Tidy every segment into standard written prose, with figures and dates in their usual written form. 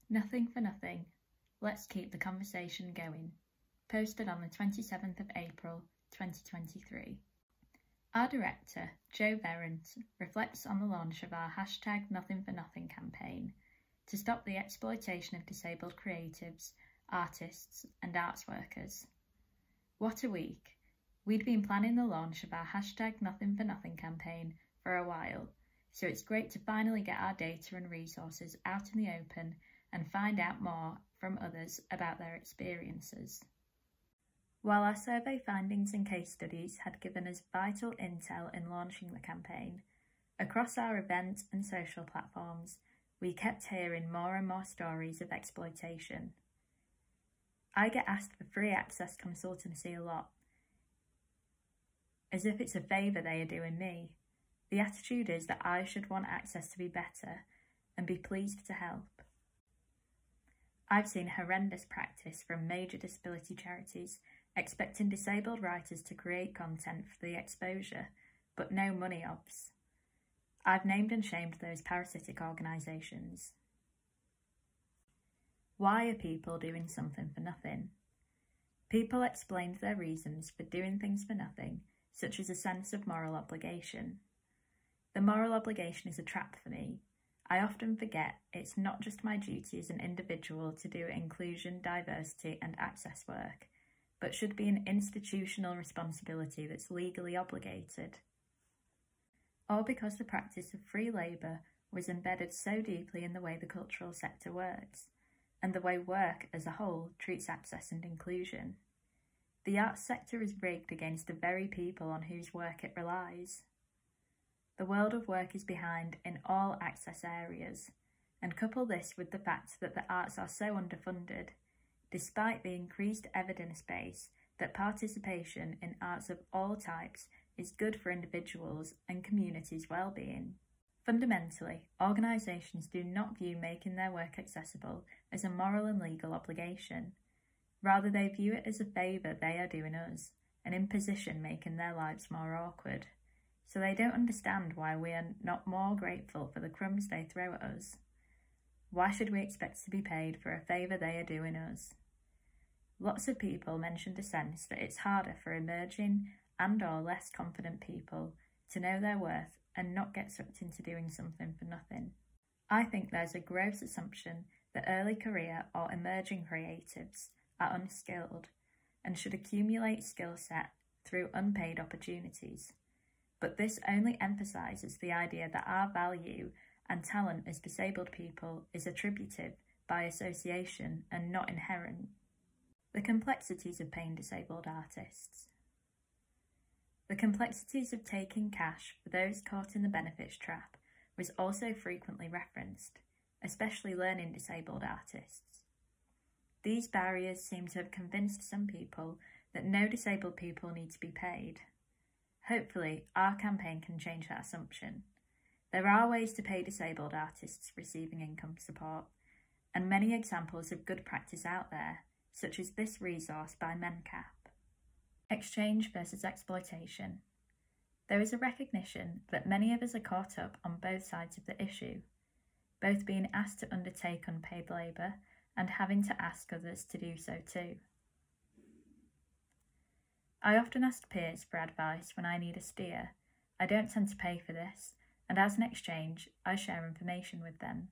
Nothing for nothing. Let's keep the conversation going. Posted on the 27th of April, 2023. Our director, Joe Verrent, reflects on the launch of our #NothingForNothing campaign to stop the exploitation of disabled creatives, artists and arts workers. What a week! We'd been planning the launch of our #NothingForNothing campaign for a while, so it's great to finally get our data and resources out in the open and find out more from others about their experiences. While our survey findings and case studies had given us vital intel in launching the campaign, across our event and social platforms, we kept hearing more and more stories of exploitation. I get asked for free access consultancy a lot, as if it's a favour they are doing me. The attitude is that I should want access to be better and be pleased to help. I've seen horrendous practice from major disability charities expecting disabled writers to create content for the exposure, but no money obs. I've named and shamed those parasitic organisations. Why are people doing something for nothing? People explained their reasons for doing things for nothing, such as a sense of moral obligation. The moral obligation is a trap for me. I often forget it's not just my duty as an individual to do inclusion, diversity and access work, but should be an institutional responsibility that's legally obligated. Or because the practice of free labour was embedded so deeply in the way the cultural sector works, and the way work as a whole treats access and inclusion. The arts sector is rigged against the very people on whose work it relies. The world of work is behind in all access areas, and couple this with the fact that the arts are so underfunded, despite the increased evidence base that participation in arts of all types is good for individuals and communities' well-being. Fundamentally, organisations do not view making their work accessible as a moral and legal obligation. Rather, they view it as a favour they are doing us, an imposition making their lives more awkward. So they don't understand why we are not more grateful for the crumbs they throw at us. Why should we expect to be paid for a favour they are doing us? Lots of people mentioned a sense that it's harder for emerging and or less confident people to know their worth and not get sucked into doing something for nothing. I think there's a gross assumption that early career or emerging creatives are unskilled and should accumulate skill set through unpaid opportunities. But this only emphasises the idea that our value and talent as disabled people is attributive by association and not inherent. The complexities of paying disabled artists. The complexities of taking cash for those caught in the benefits trap was also frequently referenced, especially learning disabled artists. These barriers seem to have convinced some people that no disabled people need to be paid. Hopefully, our campaign can change that assumption. There are ways to pay disabled artists receiving income support, and many examples of good practice out there, such as this resource by MenCap. Exchange versus exploitation. There is a recognition that many of us are caught up on both sides of the issue, both being asked to undertake unpaid labour and having to ask others to do so too. I often ask peers for advice when I need a steer. I don't tend to pay for this, and as an exchange, I share information with them.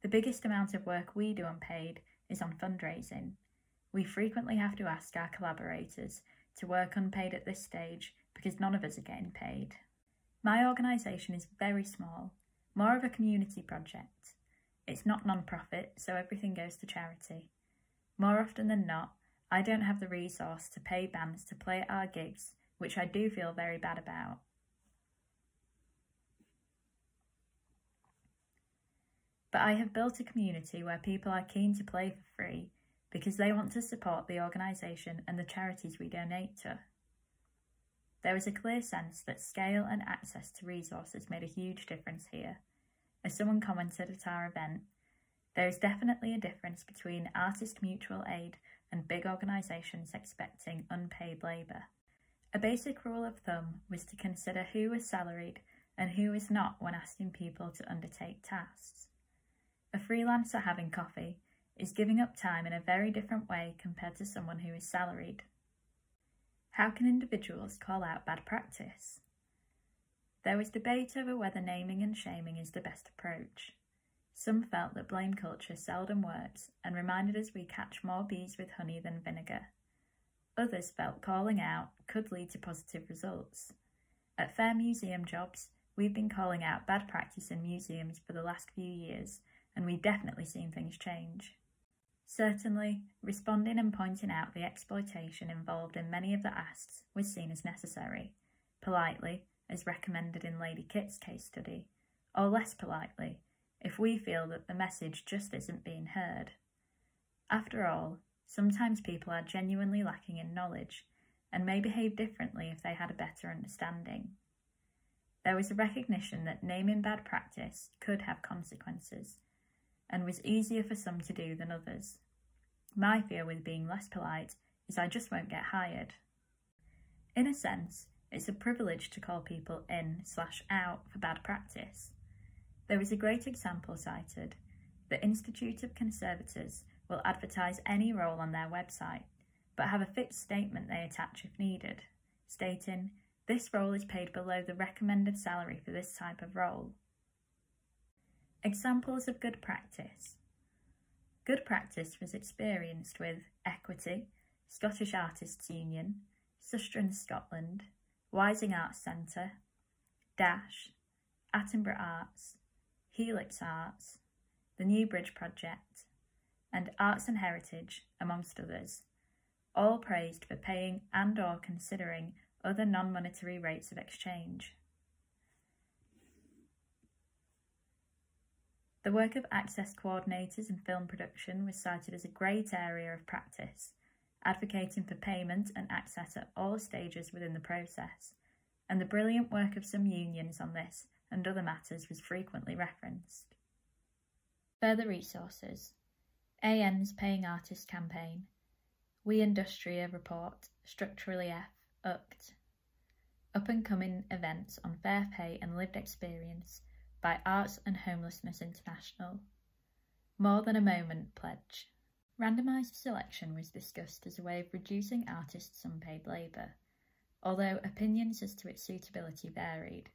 The biggest amount of work we do unpaid is on fundraising. We frequently have to ask our collaborators to work unpaid at this stage because none of us are getting paid. My organisation is very small, more of a community project. It's not non-profit, so everything goes to charity. More often than not, I don't have the resource to pay bands to play at our gigs, which I do feel very bad about. But I have built a community where people are keen to play for free because they want to support the organisation and the charities we donate to. There is a clear sense that scale and access to resources made a huge difference here. As someone commented at our event, there is definitely a difference between artist mutual aid and big organisations expecting unpaid labour. A basic rule of thumb was to consider who was salaried and who is not when asking people to undertake tasks. A freelancer having coffee is giving up time in a very different way compared to someone who is salaried. How can individuals call out bad practice? There was debate over whether naming and shaming is the best approach. Some felt that blame culture seldom works and reminded us we catch more bees with honey than vinegar. Others felt calling out could lead to positive results. At Fair Museum Jobs, we've been calling out bad practice in museums for the last few years, and we've definitely seen things change. Certainly, responding and pointing out the exploitation involved in many of the asks was seen as necessary, politely, as recommended in Lady Kit's case study, or less politely, if we feel that the message just isn't being heard. After all, sometimes people are genuinely lacking in knowledge, and may behave differently if they had a better understanding. There was a recognition that naming bad practice could have consequences, and was easier for some to do than others. My fear with being less polite is I just won't get hired. In a sense, it's a privilege to call people in/out for bad practice. There was a great example cited. The Institute of Conservators will advertise any role on their website, but have a fixed statement they attach if needed, stating, "This role is paid below the recommended salary for this type of role." Examples of good practice. Good practice was experienced with Equity, Scottish Artists Union, Sustrans Scotland, Wising Arts Centre, Dash, Attenborough Arts, Helix Arts, the New Bridge Project, and Arts and Heritage, amongst others, all praised for paying and/or considering other non-monetary rates of exchange. The work of access coordinators in film production was cited as a great area of practice, advocating for payment and access at all stages within the process, and the brilliant work of some unions on this and other matters was frequently referenced. Further resources: AN's Paying Artist Campaign, We Industria Report, Structurally F, UCT, Up and Coming Events on Fair Pay and Lived Experience by Arts and Homelessness International, More Than a Moment Pledge. Randomised selection was discussed as a way of reducing artists' unpaid labour, although opinions as to its suitability varied.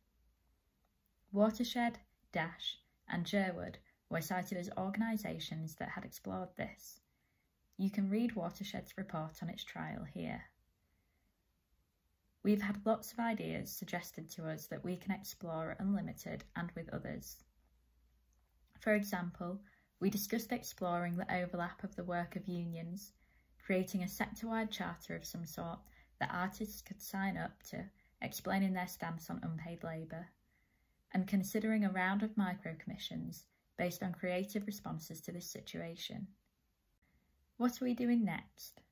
Watershed, Dash and Sherwood were cited as organisations that had explored this. You can read Watershed's report on its trial here. We've had lots of ideas suggested to us that we can explore at Unlimited and with others. For example, we discussed exploring the overlap of the work of unions, creating a sector-wide charter of some sort that artists could sign up to, explaining their stance on unpaid labour, and considering a round of micro-commissions based on creative responses to this situation. What are we doing next?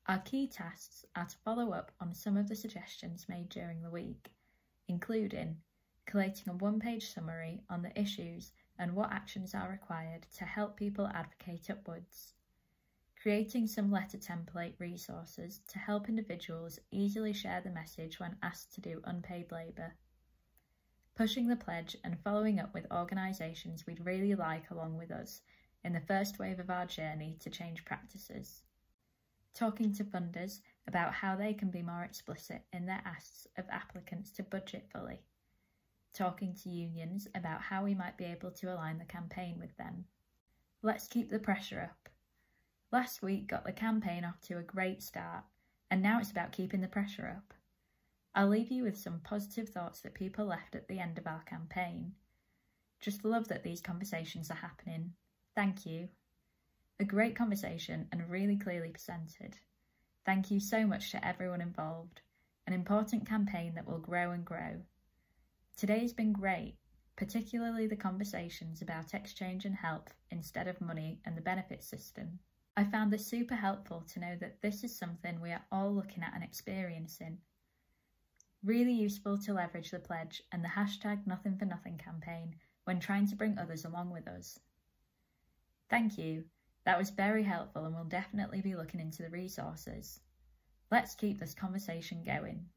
Our key tasks are to follow up on some of the suggestions made during the week, including collating a one-page summary on the issues and what actions are required to help people advocate upwards, creating some letter template resources to help individuals easily share the message when asked to do unpaid labour, pushing the pledge and following up with organisations we'd really like along with us in the first wave of our journey to change practices, talking to funders about how they can be more explicit in their asks of applicants to budget fully, talking to unions about how we might be able to align the campaign with them. Let's keep the pressure up. Last week got the campaign off to a great start, and now it's about keeping the pressure up. I'll leave you with some positive thoughts that people left at the end of our campaign. Just love that these conversations are happening. Thank you. A great conversation and really clearly presented. Thank you so much to everyone involved. An important campaign that will grow and grow. Today's been great, particularly the conversations about exchange and help instead of money and the benefits system. I found this super helpful to know that this is something we are all looking at and experiencing. Really useful to leverage the pledge and the #NothingForNothing campaign when trying to bring others along with us. Thank you. That was very helpful and we'll definitely be looking into the resources. Let's keep this conversation going.